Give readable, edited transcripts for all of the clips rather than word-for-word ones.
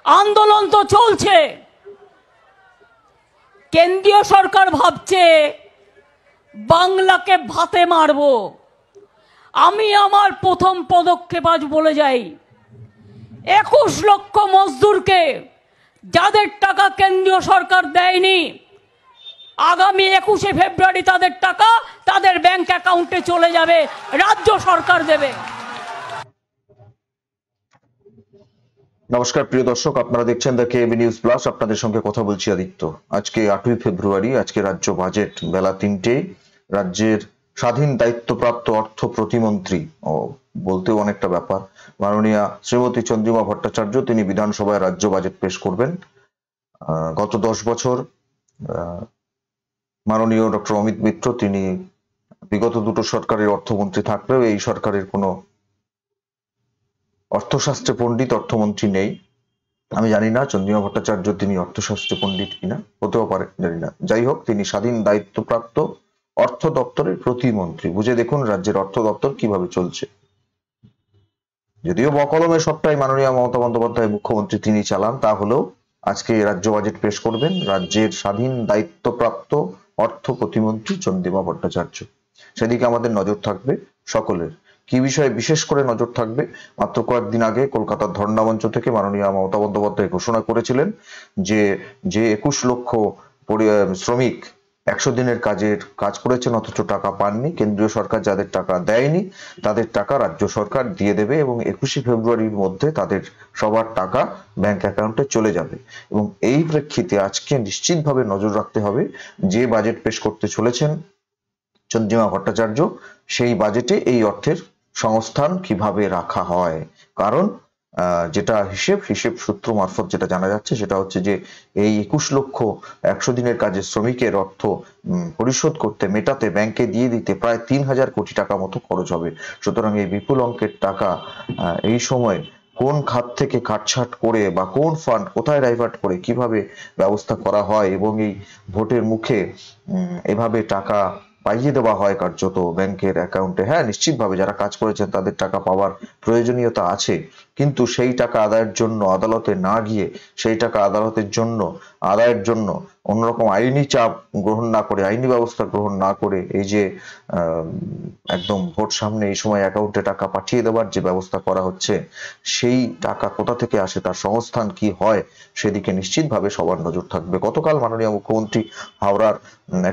আন্দোলন তো চলছে। কেন্দ্রীয় সরকার ভাবছে বাংলাকে ভাতে মারবো। আমি আমার প্রথম পদক্ষেপ আজ বলে যাই, 21 লক্ষ মজদুরকে যাদের টাকা কেন্দ্রীয় সরকার দেয়নি, আগামী 21শে ফেব্রুয়ারি তাদের টাকা তাদের ব্যাংক অ্যাকাউন্টে চলে যাবে, রাজ্য সরকার দেবে। নমস্কার প্রিয় দর্শক, আপনারা দেখছেন দ্য কেবি নিউজ প্লাস। আপনাদের সঙ্গে কথা বলছি আদিত্য। আজকে 8ই ফেব্রুয়ারি, আজকে রাজ্য বাজেট বেলা 3টে। রাজ্যের স্বাধীন দায়িত্বপ্রাপ্ত অর্থ প্রতিমন্ত্রী, বলতেও অনেকটা ব্যাপার, মাননীয়া শ্রীমতী চন্দ্রিমা ভট্টাচার্য তিনি বিধানসভায় রাজ্য বাজেট পেশ করবেন। গত 10 বছর মাননীয় ডক্টর অমিত মিত্র তিনি বিগত দুটো সরকারের অর্থমন্ত্রী থাকলেও এই সরকারের কোনো অর্থশাস্ত্রে পণ্ডিত অর্থমন্ত্রী নেই। আমি জানি না চন্দ্রিমা ভট্টাচার্য তিনি অর্থশাস্ত্রে পণ্ডিত কিনা, হতেও পারে, জানি না। যাই হোক, তিনি স্বাধীন দায়িত্বপ্রাপ্ত অর্থ দপ্তরের প্রতিমন্ত্রী। বুঝে দেখুন রাজ্যের অর্থ দপ্তর কিভাবে চলছে। যদিও বকলমে সবটাই মাননীয় মমতা বন্দ্যোপাধ্যায় মুখ্যমন্ত্রী তিনি চালান, তা হলেও আজকে রাজ্য বাজেট পেশ করবেন রাজ্যের স্বাধীন দায়িত্বপ্রাপ্ত অর্থ প্রতিমন্ত্রী চন্দ্রিমা ভট্টাচার্য। সেদিকে আমাদের নজর থাকবে সকলের। কি বিষয়ে বিশেষ করে নজর থাকবে? মাত্র কয়েকদিন আগে কলকাতার ধর্ণা মঞ্চ থেকে মাননীয় মমতা বন্দ্যোপাধ্যায় ঘোষণা করেছিলেন যে 21 লক্ষ শ্রমিক 100 দিনের কাজ করেছেন অথচ টাকা পাননি। কেন্দ্রীয় সরকার যাদের টাকা দেয়নি তাদের টাকা রাজ্য সরকার দিয়ে দেবে এবং 21শে ফেব্রুয়ারির মধ্যে তাদের সবার টাকা ব্যাংক অ্যাকাউন্টে চলে যাবে। এবং এই প্রেক্ষিতে আজকে নিশ্চিতভাবে নজর রাখতে হবে যে বাজেট পেশ করতে চলেছেন চন্দ্রিমা ভট্টাচার্য, সেই বাজেটে এই অর্থের সংস্থান কিভাবে রাখা হয়। কারণ যেটা হিসেব সূত্র মারফত যেটা জানা যাচ্ছে সেটা হচ্ছে যে এই 21 লক্ষ 100 দিনের কাজের শ্রমিকের অর্থ পরিশোধ করতে, মেটাতে, ব্যাংকে দিয়ে দিতে প্রায় 3000 কোটি টাকা মতো খরচ হবে। সুতরাং এই বিপুল অঙ্কের টাকা এই সময় কোন খাত থেকে কাটছাট করে বা কোন ফান্ড কোথায় ডাইভার্ট করে কিভাবে ব্যবস্থা করা হয় এবং এই ভোটের মুখে এভাবে টাকা পাইয়ে দেওয়া হয় কার্যত ব্যাংকের অ্যাকাউন্টে। হ্যাঁ, নিশ্চিতভাবে যারা কাজ করেছেন তাদের টাকা পাওয়ার প্রয়োজনীয়তা আছে, কিন্তু সেই টাকা আদায়ের জন্য আদালতে না গিয়ে, সেই টাকা আদায়ের জন্য অন্যরকম আইনি চাপ গ্রহণ না করে, আইনি ব্যবস্থা গ্রহণ না করে, এই যে একদম ভোট সামনে এই সময় অ্যাকাউন্টে টাকা পাঠিয়ে দেওয়ার যে ব্যবস্থা করা হচ্ছে, সেই টাকা কোথা থেকে আসে, তার সংস্থান কি হয়, সেদিকে নিশ্চিতভাবে সবার নজর থাকবে। গতকাল মাননীয় মুখ্যমন্ত্রী হাওড়ার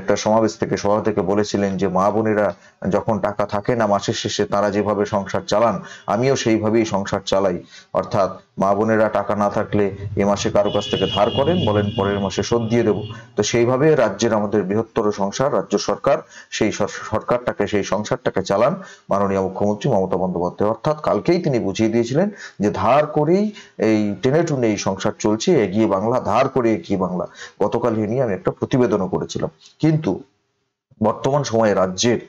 একটা সভা থেকে বলেছিলেন যে মা বোনেরা যখন টাকা থাকে না মাসের শেষে, তারা যেভাবে সংসার চালান আমিও সেইভাবেই সংসার চালাই। অর্থাৎ মা বোনেরা টাকা না থাকলে এ মাসে কারো কাছ থেকে ধার করেন, বলেন পরের মাসে শোধ দিয়ে দেবো। তো সেইভাবে রাজ্যের আমাদের বৃহত্তর সংসার, রাজ্য সরকার, সেই সরকারটাকে, সেই সংসারটাকে চালান মাননীয় মুখ্যমন্ত্রী মমতা বন্দ্যোপাধ্যায়। অর্থাৎ কালকেই তিনি বুঝিয়ে দিয়েছিলেন যে ধার করেই এই টেনে টুনে এই সংসার চলছে, এগিয়ে বাংলা, ধার করে এগিয়ে বাংলা। গতকাল এ নিয়ে আমি একটা প্রতিবেদনও করেছিলাম। কিন্তু বর্তমান সময়ে রাজ্যের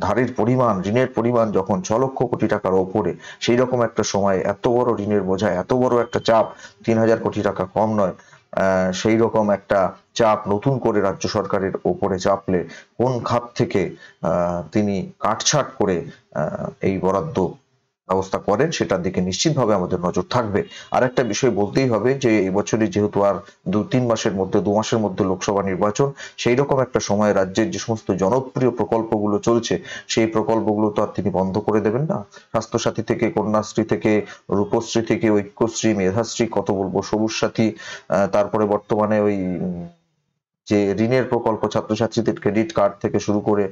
ধারের পরিমাণ, ঋণের পরিমাণ যখন 6 লক্ষ কোটি টাকার ওপরে, সেই রকম একটা সময় এত বড় ঋণের বোঝা, এত বড় একটা চাপ, 3000 কোটি টাকা কম নয়, সেই রকম একটা চাপ নতুন করে রাজ্য সরকারের ওপরে চাপলে কোন খাত থেকে তিনি কাটছাট করে এই বরাদ্দ ব্যবস্থা করেন সেটার দিকে নিশ্চিতভাবে আমাদের নজর থাকবে। আর একটা বিষয় বলতেই হবে যে এই বছরই যেহেতু আর 2 মাসের মধ্যে লোকসভা নির্বাচন, সেই রকম একটা সময় রাজ্যের যে সমস্ত জনপ্রিয় প্রকল্পগুলো চলছে সেই প্রকল্পগুলো তো আর তিনি বন্ধ করে দেবেন না। স্বাস্থ্যসাথী থেকে, কন্যাশ্রী থেকে, রূপশ্রী থেকে, ঐক্যশ্রী, মেধাশ্রী, কত বলবো, সবুজ সাথী, তারপরে বর্তমানে ওই যে ঋণের প্রকল্প, ছাত্রছাত্রীদের ক্রেডিট কার্ড থেকে শুরু করে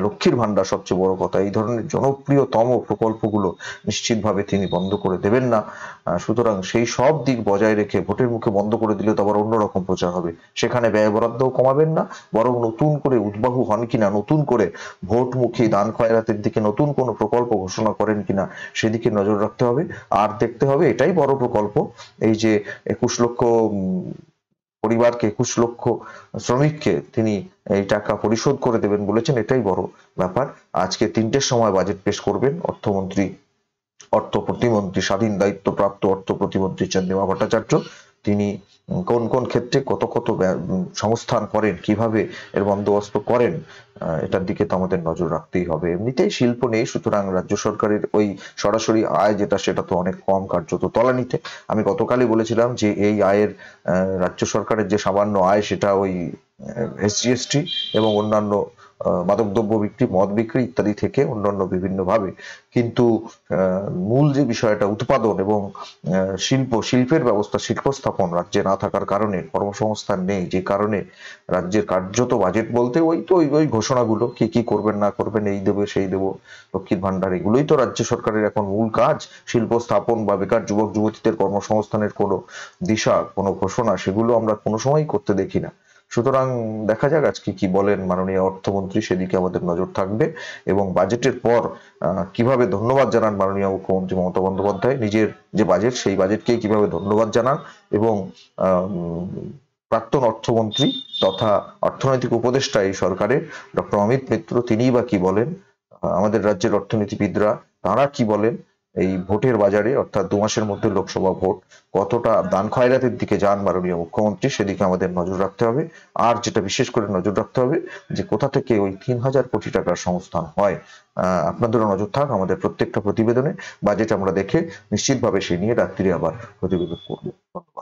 লক্ষ্মীর ভান্ডার, সবচেয়ে বড় কথা, এই ধরনের জনপ্রিয়তম প্রকল্পগুলো নিশ্চিতভাবে তিনি বন্ধ করে দেবেন না। সুতরাং সেই সব দিক বজায় রেখে ভোটের মুখে বন্ধ করে দিলে তো আবার অন্যরকম প্রচার হবে। সেখানে ব্যয় বরাদ্দও কমাবেন না, বরং নতুন করে উদ্বাহু হন কিনা, নতুন করে ভোটমুখী দান খয়রাতের দিকে নতুন কোনো প্রকল্প ঘোষণা করেন কিনা সেদিকে নজর রাখতে হবে। আর দেখতে হবে, এটাই বড় প্রকল্প, এই যে 21 লক্ষ পরিবারকে, 21 লক্ষ শ্রমিককে তিনি এই টাকা পরিশোধ করে দেবেন বলেছেন, এটাই বড় ব্যাপার। আজকে 3টের সময় বাজেট পেশ করবেন অর্থ প্রতিমন্ত্রী, স্বাধীন দায়িত্বপ্রাপ্ত অর্থ প্রতিমন্ত্রী চন্দ্রিমা ভট্টাচার্য। তিনি কোন কোন ক্ষেত্রে কত কত সংস্থান করেন, কিভাবে এর বন্দোবস্ত করেন, এটার দিকে তো আমাদের নজর রাখতেই হবে। এমনিতেই শিল্প নেই, সুতরাং রাজ্য সরকারের ওই সরাসরি আয় যেটা, সেটা তো অনেক কম, কার্যত তলানিতে। আমি গতকালই বলেছিলাম যে এই আয়ের রাজ্য সরকারের যে সামান্য আয়, সেটা ওই এসজিএসটি এবং অন্যান্য মাদকদ্রব্য বিক্রি, মদ বিক্রি ইত্যাদি থেকে অন্যান্য বিভিন্ন ভাবে, কিন্তু মূল যে বিষয়টা উৎপাদন এবং শিল্পের ব্যবস্থা, শিল্প স্থাপন রাজ্যে না থাকার কারণে কর্মসংস্থান নেই, যে কারণে রাজ্যের কার্যত বাজেট বলতে ওই ঘোষণাগুলো, কি কি করবেন না করবেন, এই দেবো সেই দেবো, লক্ষ্মীর ভান্ডার, এগুলোই তো রাজ্য সরকারের এখন মূল কাজ। শিল্প স্থাপন বা বেকার যুবক যুবতীদের কর্মসংস্থানের কোনো দিশা, কোনো ঘোষণা, সেগুলো আমরা কোনো সময়ই করতে দেখি না। সুতরাং দেখা যাক আজকে কি বলেন মাননীয় অর্থমন্ত্রী, সেদিকে আমাদের নজর থাকবে। এবং বাজেটের পর কিভাবে ধন্যবাদ জানান মাননীয় মুখ্যমন্ত্রী মমতা বন্দ্যোপাধ্যায়, নিজের যে বাজেট, সেই বাজেটকে কিভাবে ধন্যবাদ জানান, এবং প্রাক্তন অর্থমন্ত্রী তথা অর্থনৈতিক উপদেষ্টা এই সরকারের ডক্টর অমিত মিত্র, তিনিই বা কি বলেন, আমাদের রাজ্যের অর্থনীতিবিদরা তারা কি বলেন, এই ভোটের বাজারে, অর্থাৎ 2 মাসের মধ্যে লোকসভা ভোট, কতটা দান খয়রাতের দিকে যান মাননীয় মুখ্যমন্ত্রী, সেদিকে আমাদের নজর রাখতে হবে। আর যেটা বিশেষ করে নজর রাখতে হবে, যে কোথা থেকে ওই 3000 কোটি টাকার সংস্থান হয়। আপনাদেরও নজর থাক আমাদের প্রত্যেকটা প্রতিবেদনে। বাজেট আমরা দেখে নিশ্চিতভাবে সেই নিয়ে রাত্রিরে আবার প্রতিবেদন করবো।